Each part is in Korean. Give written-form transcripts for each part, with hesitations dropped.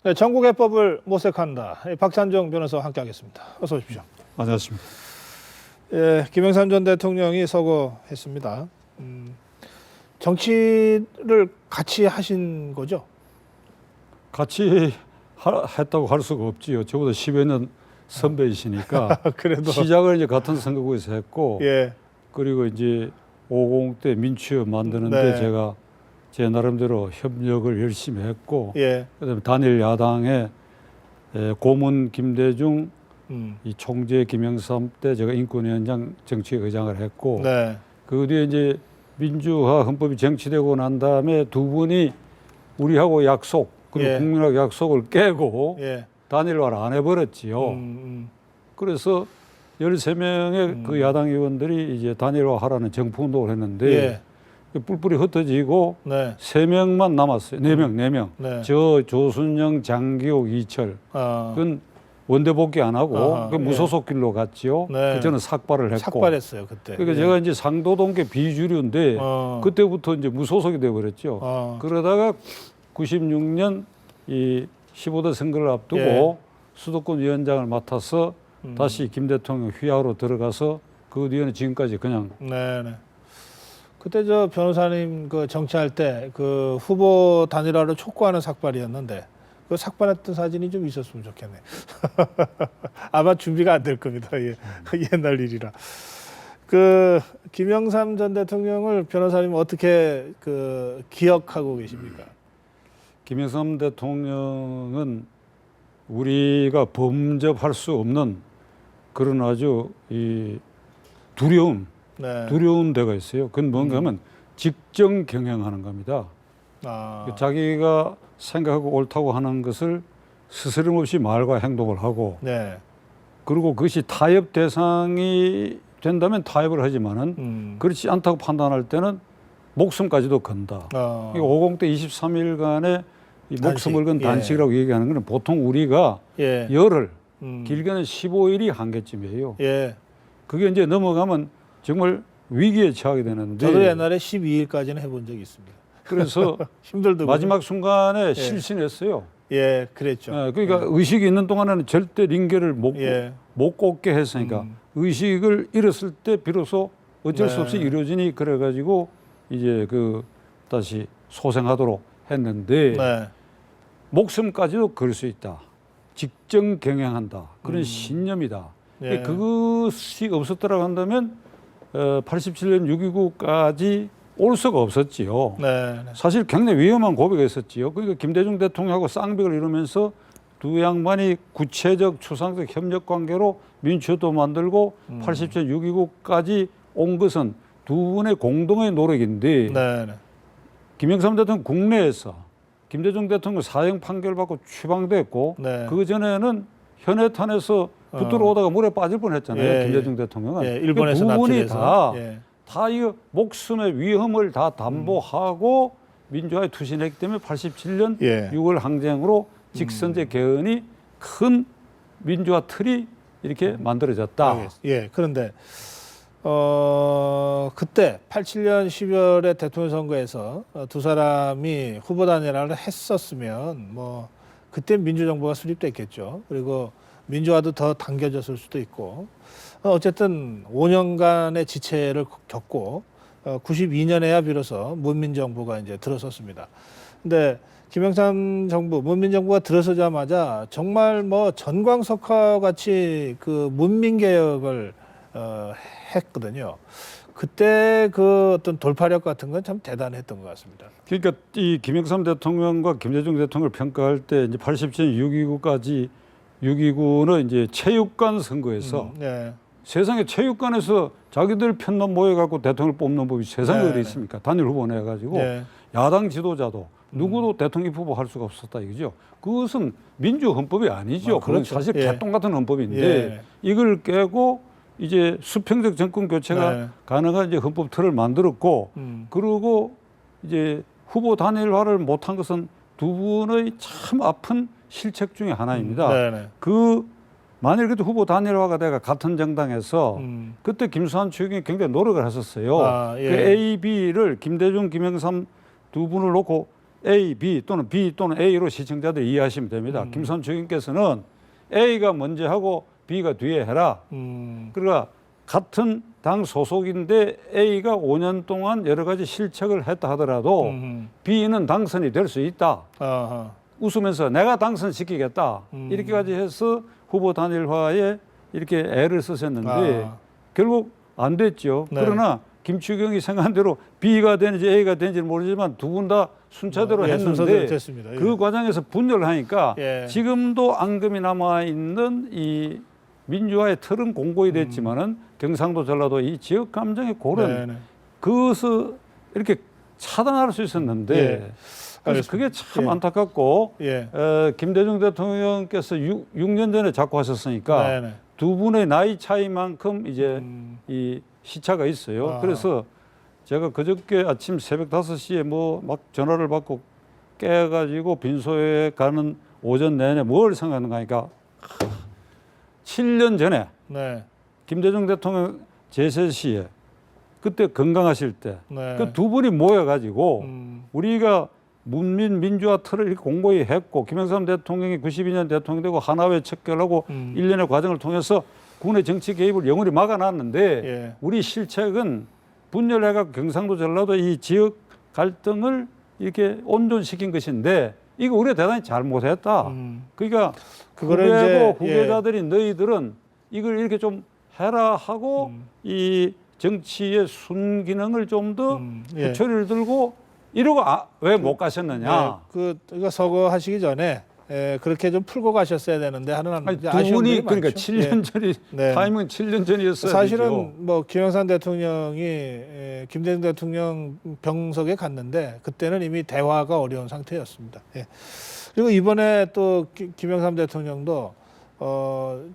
네, 전국해법을 모색한다. 박찬정 변호사와 함께하겠습니다. 어서 오십시오. 안녕하십니까. 예, 김영삼 전 대통령이 서거했습니다. 정치를 같이 하신 거죠? 같이 했다고 할 수가 없지요. 저보다 10여 년 선배이시니까 그래도 시작을 이제 같은 선거구에서 했고, 예, 그리고 이제 50대 민취업 만드는데 네. 제가 제 나름대로 협력을 열심히 했고, 예, 그다음에 단일 야당의 고문 김대중, 음, 이 총재 김영삼 때 제가 인권위원장 정치의장을 했고, 네, 그 뒤에 이제 민주화 헌법이 쟁취되고 난 다음에 두 분이 우리하고 약속 그리고 예. 국민하고 약속을 깨고 예, 단일화를 안 해버렸지요. 음, 그래서 13명의 그 야당 의원들이 이제 단일화하라는 정부운동을 했는데 예, 뿔뿔이 흩어지고 네, 3명만 남았어요. 4명. 네, 저 조순영, 장기옥, 이철. 아, 그건 원대 복귀 안 하고 아하, 그 무소속 길로 갔지요. 네. 그 저는 삭발을 했고. 삭발했어요 그때. 그러니까 예. 제가 이제 상도동계 비주류인데 그때부터 이제 무소속이 돼 버렸죠. 그러다가 96년 이 15대 선거를 앞두고 예. 수도권 위원장을 맡아서 다시 김 대통령 휘하로 들어가서 그 뒤에는 지금까지 그냥 네, 네. 그때 저 변호사님 그 정치할 때 그 후보 단일화를 촉구하는 삭발이었는데 그 삭발했던 사진이 좀 있었으면 좋겠네. 아마 준비가 안 될 겁니다. 예. 옛날 일이라. 그 김영삼 전 대통령을 변호사님 어떻게 그 기억하고 계십니까? 김영삼 대통령은 우리가 범접할 수 없는 그런 아주 이 두려운 데가 있어요. 그건 뭔가 하면 직정 경영하는 겁니다. 자기가 생각하고 옳다고 하는 것을 스스럼없이 말과 행동을 하고 네. 그리고 그것이 타협 대상이 된다면 타협을 하지만은 그렇지 않다고 판단할 때는 목숨까지도 건다. 50대 23일간의 이 목숨을 건 단식이라고 얘기하는 것은 보통 우리가 열흘, 길게는 15일이 한계쯤이에요. 예. 그게 이제 넘어가면 정말 위기에 처하게 되는데 저도 옛날에 12일까지는 해본 적이 있습니다. 그래서 힘들더군요. 마지막 순간에 실신했어요. 예, 그랬죠. 그러니까 의식이 있는 동안에는 절대 링계를 못 꽂게 했으니까 의식을 잃었을 때 비로소 어쩔 수 없이 이루어지니 그래가지고 이제 그 다시 소생하도록 했는데 목숨까지도 걸 수 있다. 직정 경영한다. 그런 신념이다. 그것이 없었더라고 한다면 87년 6.29까지 올 수가 없었지요. 사실 굉장히 위험한 고비가 있었지요. 그러니까 김대중 대통령하고 쌍벽을 이루면서 두 양반이 구체적 추상적 협력 관계로 민주도 만들고 87년 6.29까지 온 것은 두 분의 공동의 노력인데 김영삼 대통령 국내에서 김대중 대통령 사형 판결받고 추방됐고 그 전에는 현해탄에서 붙들어 오다가 물에 빠질 뻔했잖아요. 김대중 대통령은. 일본에서 두 분이 납치돼서. 다 이 목숨의 위험을 다 담보하고 민주화에 투신했기 때문에 87년 6월 항쟁으로 직선제 개헌이 큰 민주화 틀이 이렇게 만들어졌다. 그런데 그때 87년 12월에 대통령 선거에서 두 사람이 후보 단일화를 했었으면 뭐 그때 민주정부가 수립됐겠죠. 그리고 민주화도 더 당겨졌을 수도 있고 어쨌든 5년간의 지체를 겪고 92년에야 비로소 문민정부가 이제 들어섰습니다. 근데 김영삼 정부, 문민정부가 들어서자마자 정말 뭐 전광석화 같이 그 문민개혁을 했거든요. 그때 그 어떤 돌파력 같은 건 참 대단했던 것 같습니다. 그러니까 이 김영삼 대통령과 김대중 대통령을 평가할 때 이제 87년 6.29까지 6.29는 이제 체육관 선거에서 세상에 체육관에서 자기들 편만 모여갖고 대통령을 뽑는 법이 세상에 어디 있습니까? 단일 후보 내가지고 야당 지도자도 누구도 대통령 후보 할 수가 없었다 이거죠. 그것은 민주헌법이 아니죠. 그건 사실 개똥 같은 헌법인데 이걸 깨고 이제 수평적 정권 교체가 가능한 이제 헌법 틀을 만들었고 그리고 이제 후보 단일화를 못한 것은 두 분의 참 아픈 실책 중에 하나입니다. 그 만일 그때 후보 단일화가 돼가 같은 정당에서 그때 김수환 추경이 굉장히 노력을 했었어요. 그 A, B를 김대중, 김영삼 두 분을 놓고 A, B 또는 A로 시청자들이 이해하시면 됩니다. 김선주 의원께서는 A가 먼저 하고 B가 뒤에 해라. 그러니까 같은 당 소속인데 A가 5년 동안 여러 가지 실책을 했다 하더라도 B는 당선이 될 수 있다. 아하. 웃으면서 내가 당선시키겠다. 이렇게까지 해서 후보 단일화에 이렇게 애를 쓰셨는데 결국 안 됐죠. 네. 그러나 김추경이 생각한 대로 B가 되는지 A가 되는지는 모르지만 두 분 다 순차대로 예, 순서대로 했는데 됐습니다. 예. 그 과정에서 분열을 하니까 예. 지금도 앙금이 남아있는 이 민주화의 틀은 공고히 됐지만은 경상도 전라도 이 지역 감정의 골은 네네. 그것을 이렇게 차단할 수 있었는데 예. 그래서 그게 참 예. 안타깝고 예. 김대중 대통령께서 6년 전에 자꾸 하셨으니까 네네. 두 분의 나이 차이만큼 이제 이 시차가 있어요. 아. 그래서 제가 그저께 아침 새벽 5시에 뭐 막 전화를 받고 깨가지고 빈소에 가는 오전 내내 뭘 생각하는가 하니까 7년 전에 네. 김대중 대통령 제세 시에 그때 건강하실 때 네. 그 두 분이 모여가지고 우리가 문민 민주화 틀을 이렇게 공고히 했고 김영삼 대통령이 92년 대통령 되고 하나회 척결하고 일련의 과정을 통해서 군의 정치 개입을 영원히 막아놨는데 예. 우리 실책은 분열해가 경상도 전라도 이 지역 갈등을 이렇게 온전시킨 것인데 이거 우리가 대단히 잘못했다. 그러니까 그거를 후배고 이제, 후배자들이 너희들은 이걸 이렇게 좀 해라 하고 이 정치의 순기능을 좀 더 예. 부처리를 들고 이러고 왜 못 가셨느냐. 네, 이거 서거하시기 전에 그렇게 좀 풀고 가셨어야 되는데 하는 아니, 두 아쉬운 분이 점이 그러니까 많죠. 7년 전이 네. 타이밍은 7년 전이었어요. 사실은 뭐 김영삼 대통령이 김대중 대통령 병석에 갔는데 그때는 이미 대화가 어려운 상태였습니다. 예. 그리고 이번에 또 김영삼 대통령도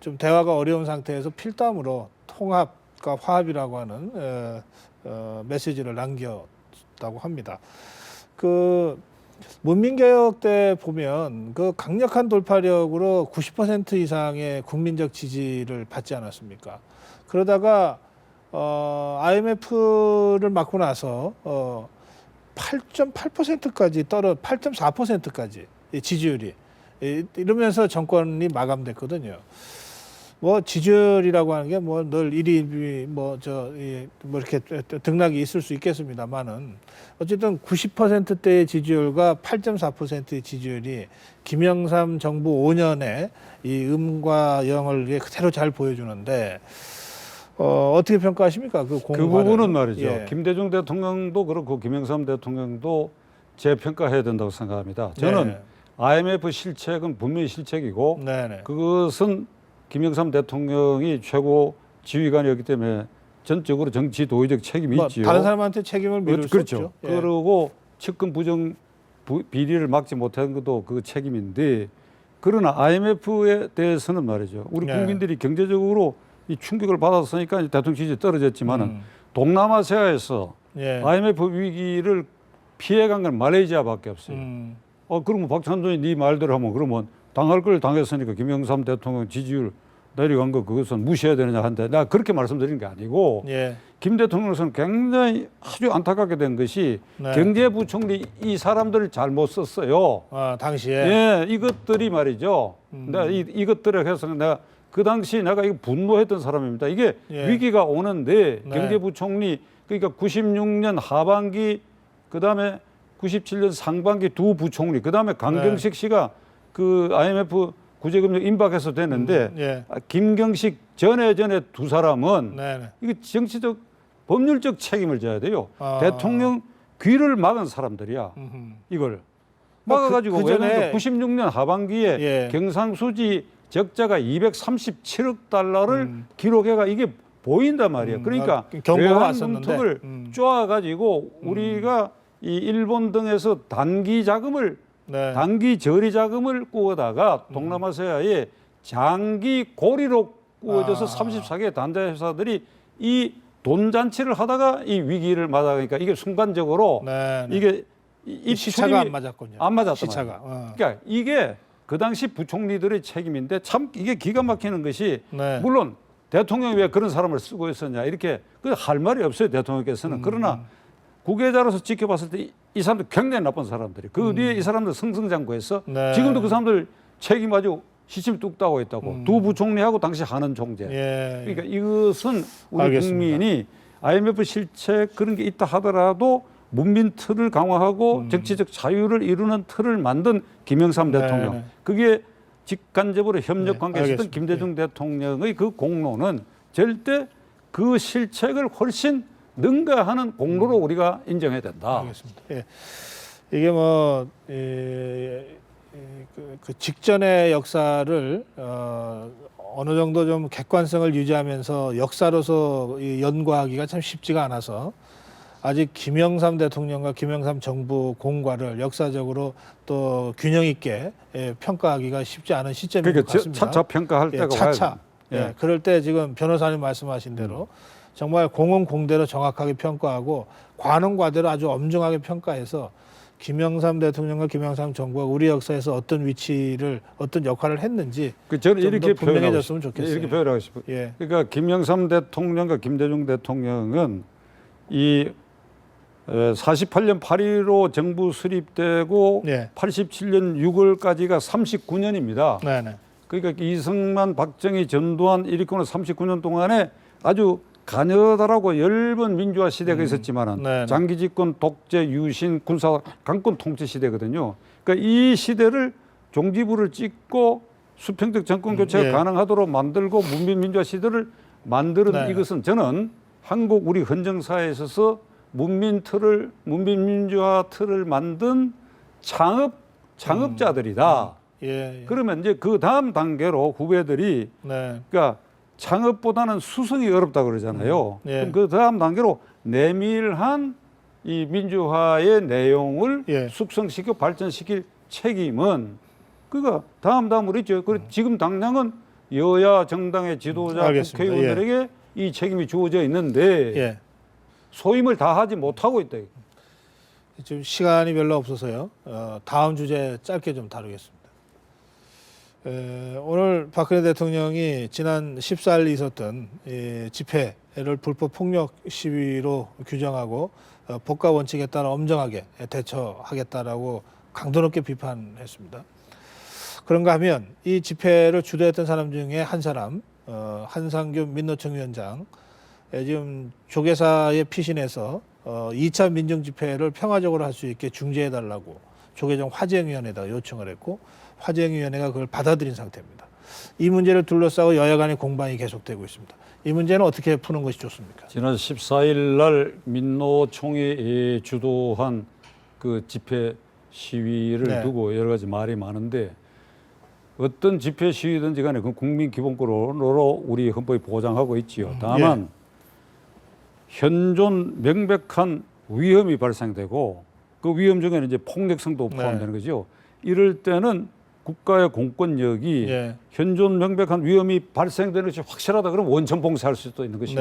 좀 대화가 어려운 상태에서 필담으로 통합과 화합이라고 하는 메시지를 남겼다고 합니다. 그 문민개혁 때 보면 그 강력한 돌파력으로 90% 이상의 국민적 지지를 받지 않았습니까? 그러다가 IMF를 맞고 나서 8.8%까지 8.4%까지 지지율이 이러면서 정권이 마감됐거든요. 뭐 지지율이라고 하는 게 뭐 늘 일이 뭐 이렇게 등락이 있을 수 있겠습니다만은 어쨌든 90%대의 지지율과 8.4%의 지지율이 김영삼 정부 5년에 이 음과 영을 그대로 잘 보여주는데 어떻게 평가하십니까? 그 부분은 말이죠. 예. 김대중 대통령도 그렇고 김영삼 대통령도 재평가해야 된다고 생각합니다. 저는 네. IMF 실책은 분명히 실책이고 네네. 그것은 김영삼 대통령이 최고 지휘관이었기 때문에 전적으로 정치 도의적 책임이 있지요. 다른 사람한테 책임을 미룰 수 그렇죠. 없죠. 예. 그리고 측근 부정 비리를 막지 못한 것도 그 책임인데 그러나 IMF에 대해서는 말이죠. 우리 네. 국민들이 경제적으로 이 충격을 받았으니까 이제 대통령 지지율이 떨어졌지만은 동남아시아에서 예. IMF 위기를 피해간 건 말레이시아밖에 없어요. 그러면 박찬종이 네 말대로 하면 그러면 당할 걸 당했으니까 김영삼 대통령 지지율 내려간 거 그것은 무시해야 되느냐 한데 나 그렇게 말씀드리는 게 아니고 예. 김 대통령으로서는 굉장히 아주 안타깝게 된 것이 네. 경제부총리 이 사람들을 잘못 썼어요. 당시에. 예, 이것들이 말이죠. 내가 이것들을 해서 내가 그 당시 내가 이거 분노했던 사람입니다. 이게 예. 위기가 오는데 네. 경제부총리 그러니까 96년 하반기 그다음에 97년 상반기 두 부총리 그다음에 강경식 씨가 그 IMF 구제금융 임박해서 됐는데 예. 김경식 전에 두 사람은 네네. 이거 정치적 법률적 책임을 져야 돼요. 아. 대통령 귀를 막은 사람들이야. 이걸 막아가지고 그전에 왜냐면 96년 하반기에 예. 경상수지 적자가 237억 달러를 기록해가 이게 보인단 말이에요. 그러니까 경고가 외환 왔었는데. 문턱을 쪼아가지고 우리가 이 일본 등에서 단기 자금을 네. 단기 저리 자금을 꾸어다가 동남아시아에 장기 고리로 꾸어져서 34개 단자 회사들이 이 돈 잔치를 하다가 이 위기를 맞아가니까 이게 순간적으로 네. 이게 이 시차가 안 맞았군요. 안 맞았단 시차가. 말이에요. 그러니까 이게 그 당시 부총리들의 책임인데 참 이게 기가 막히는 것이 네. 물론 대통령이 왜 그런 사람을 쓰고 있었냐 이렇게 그 할 말이 없어요 대통령께서는 그러나 구계자로서 지켜봤을 때 이 사람들 굉장히 나쁜 사람들이 그 뒤에 이 사람들 승승장구해서 네. 지금도 그 사람들 책임 아주 시침이 뚝 따고 있다고. 두 부총리하고 당시 하는 총재. 예. 그러니까 이것은 우리 알겠습니다. 국민이 IMF 실책 그런 게 있다 하더라도 문민 틀을 강화하고 정치적 자유를 이루는 틀을 만든 김영삼 네, 대통령. 네. 그게 직간접으로 협력 관계에 있었던 알겠습니다. 김대중 대통령의 그 공로는 절대 그 실책을 훨씬 능가하는 공로로 우리가 인정해야 된다. 알겠습니다. 예. 이게 뭐 그 직전의 역사를 어느 정도 좀 객관성을 유지하면서 역사로서 연구하기가 참 쉽지가 않아서 아직 김영삼 대통령과 김영삼 정부 공과를 역사적으로 또 균형 있게 평가하기가 쉽지 않은 시점인 것 그러니까 같습니다. 차차 평가할 때가 와야 차차. 돼. 예. 그럴 때 지금 변호사님 말씀하신 대로 정말 공은 공대로 정확하게 평가하고 과는 과대로 아주 엄중하게 평가해서 김영삼 대통령과 김영삼 정부가 우리 역사에서 어떤 위치를 어떤 역할을 했는지 저는 좀 이렇게 더 분명해졌으면 좋겠어요. 이렇게 표현하고 싶어요. 예. 그러니까 김영삼 대통령과 김대중 대통령은 이 48년 8.15 정부 수립되고 예. 87년 6월까지가 39년입니다. 네네. 그러니까 이승만, 박정희, 전두환 일으키는 39년 동안에 아주 가느다라고 엷은 민주화 시대가 있었지만은 네네. 장기 집권, 독재, 유신, 군사 강권 통치 시대거든요. 그러니까 이 시대를 종지부를 찍고 수평적 정권 교체가 예. 가능하도록 만들고 문민 민주화 시대를 만드는 네. 이것은 저는 한국 우리 헌정사에 있어서 문민 민주화 틀을 만든 창업자들이다. 예. 그러면 이제 그 다음 단계로 후배들이 네. 그러니까 창업보다는 수성이 어렵다 그러잖아요. 예. 그럼 그 다음 단계로 내밀한 이 민주화의 내용을 예. 숙성시켜 발전시킬 책임은 그가 다음으로 있죠. 그리고 지금 당장은 여야 정당의 지도자 알겠습니다. 국회의원들에게 이 책임이 주어져 있는데 예. 소임을 다 하지 못하고 있다. 지금 시간이 별로 없어서요. 다음 주제 짧게 좀 다루겠습니다. 오늘 박근혜 대통령이 지난 14일 있었던 집회를 불법 폭력 시위로 규정하고 법과 원칙에 따라 엄정하게 대처하겠다라고 강도 높게 비판했습니다. 그런가 하면 이 집회를 주도했던 사람 중에 한 사람, 한상균 민노총 위원장, 지금 조계사에 피신해서 2차 민중 집회를 평화적으로 할 수 있게 중재해달라고 조계종 화재행위원회에다 요청을 했고 화재행위원회가 그걸 받아들인 상태입니다. 이 문제를 둘러싸고 여야 간의 공방이 계속되고 있습니다. 이 문제는 어떻게 푸는 것이 좋습니까? 지난 14일 날 민노총이 주도한 그 집회 시위를 네. 두고 여러 가지 말이 많은데 어떤 집회 시위든지 간에 그 국민 기본권으로 우리 헌법이 보장하고 있지요. 다만 현존 명백한 위험이 발생되고 그 위험 중에는 이제 폭력성도 포함되는 거죠. 이럴 때는 국가의 공권력이 현존 명백한 위험이 발생되는 것이 확실하다 그러면 원천 봉쇄할 수도 있는 것이고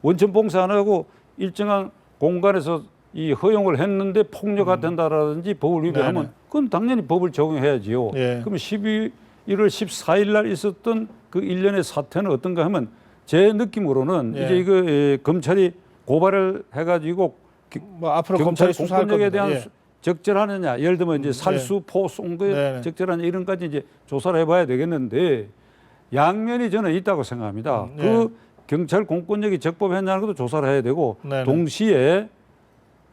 원천 봉쇄 안 하고 일정한 공간에서 이 허용을 했는데 폭력화 된다라든지 법을 위반하면 그건 당연히 법을 적용해야지요. 그러면 12월 14일 날 있었던 그 일련의 사태는 어떤가 하면 제 느낌으로는 이제 이거 검찰이 고발을 해가지고 뭐 앞으로 경찰 검찰이 수사할 공권력에 겁니다. 대한 적절하느냐, 예를 들면 이제 살수, 포, 쏜 거에 적절하냐 이런까지 이제 조사를 해봐야 되겠는데 양면이 저는 있다고 생각합니다. 그 경찰 공권력이 적법했냐는 것도 조사를 해야 되고 동시에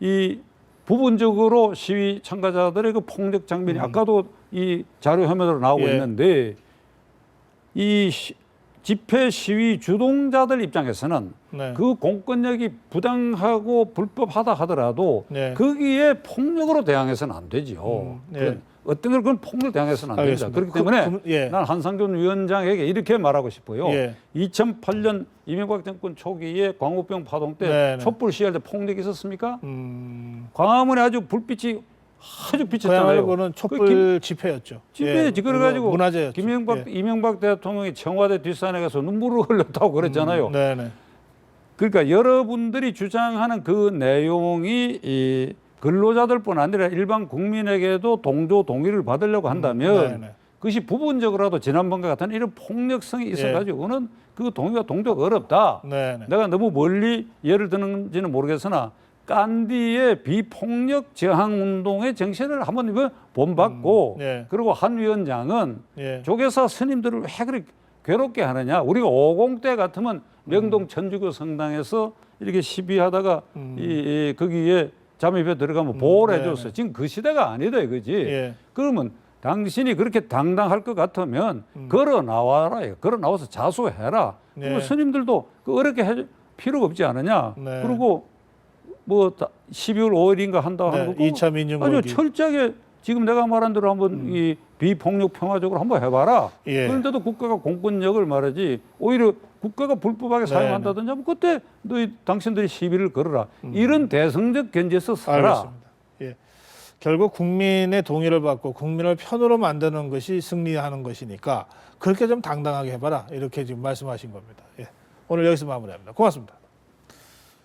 이 부분적으로 시위 참가자들의 그 폭력 장면이 아까도 이 자료 화면으로 나오고 있는데 이 집회 시위 주동자들 입장에서는 그 공권력이 부당하고 불법하다 하더라도 거기에 폭력으로 대항해서는 안 되죠. 어떤 걸 그건 폭력으로 대항해서는 안 됩니다. 그렇기 때문에 난 한상균 위원장에게 이렇게 말하고 싶어요. 2008년 이명박 정권 초기에 광우병 파동 때 촛불 시위할 때 폭력이 있었습니까? 광화문에 아주 불빛이 아주 비쳤잖아요. 그거는 촛불 집회였죠. 집회지. 그래가지고 문화재였죠. 이명박 대통령이 청와대 뒷산에 가서 눈물을 흘렸다고 그랬잖아요. 그러니까 여러분들이 주장하는 그 내용이 이 근로자들뿐 아니라 일반 국민에게도 동조 동의를 받으려고 한다면 그것이 부분적으로라도 지난번과 같은 이런 폭력성이 있어가지고는 그 동의가 동조가 어렵다. 내가 너무 멀리 예를 드는지는 모르겠으나 간디의 비폭력 저항 운동의 정신을 한번 본받고 네. 그리고 한 위원장은 예. 조계사 스님들을 왜 그렇게 괴롭게 하느냐. 우리가 50대 같으면 명동 천주교 성당에서 이렇게 시비하다가 거기에 잠입해 들어가면 보호를 해줬어요. 지금 그 시대가 아니다 이거지. 예. 그러면 당신이 그렇게 당당할 것 같으면 걸어 나와라. 걸어 나와서 자수해라. 네. 그리고 스님들도 그 어렵게 할 필요가 없지 않느냐. 네. 그리고 뭐 12월 5일인가 한다 하는 거고 2차 민중회의. 아주 철저하게 지금 내가 말한 대로 한번 이 비폭력 평화적으로 한번 해봐라. 예. 그런데도 국가가 공권력을 말하지 오히려 국가가 불법하게 사용한다든지 하면 그때 너희 당신들이 시비를 걸어라. 이런 대승적 견제에서 살아. 알겠습니다. 예. 결국 국민의 동의를 받고 국민을 편으로 만드는 것이 승리하는 것이니까 그렇게 좀 당당하게 해봐라. 이렇게 지금 말씀하신 겁니다. 예. 오늘 여기서 마무리합니다. 고맙습니다.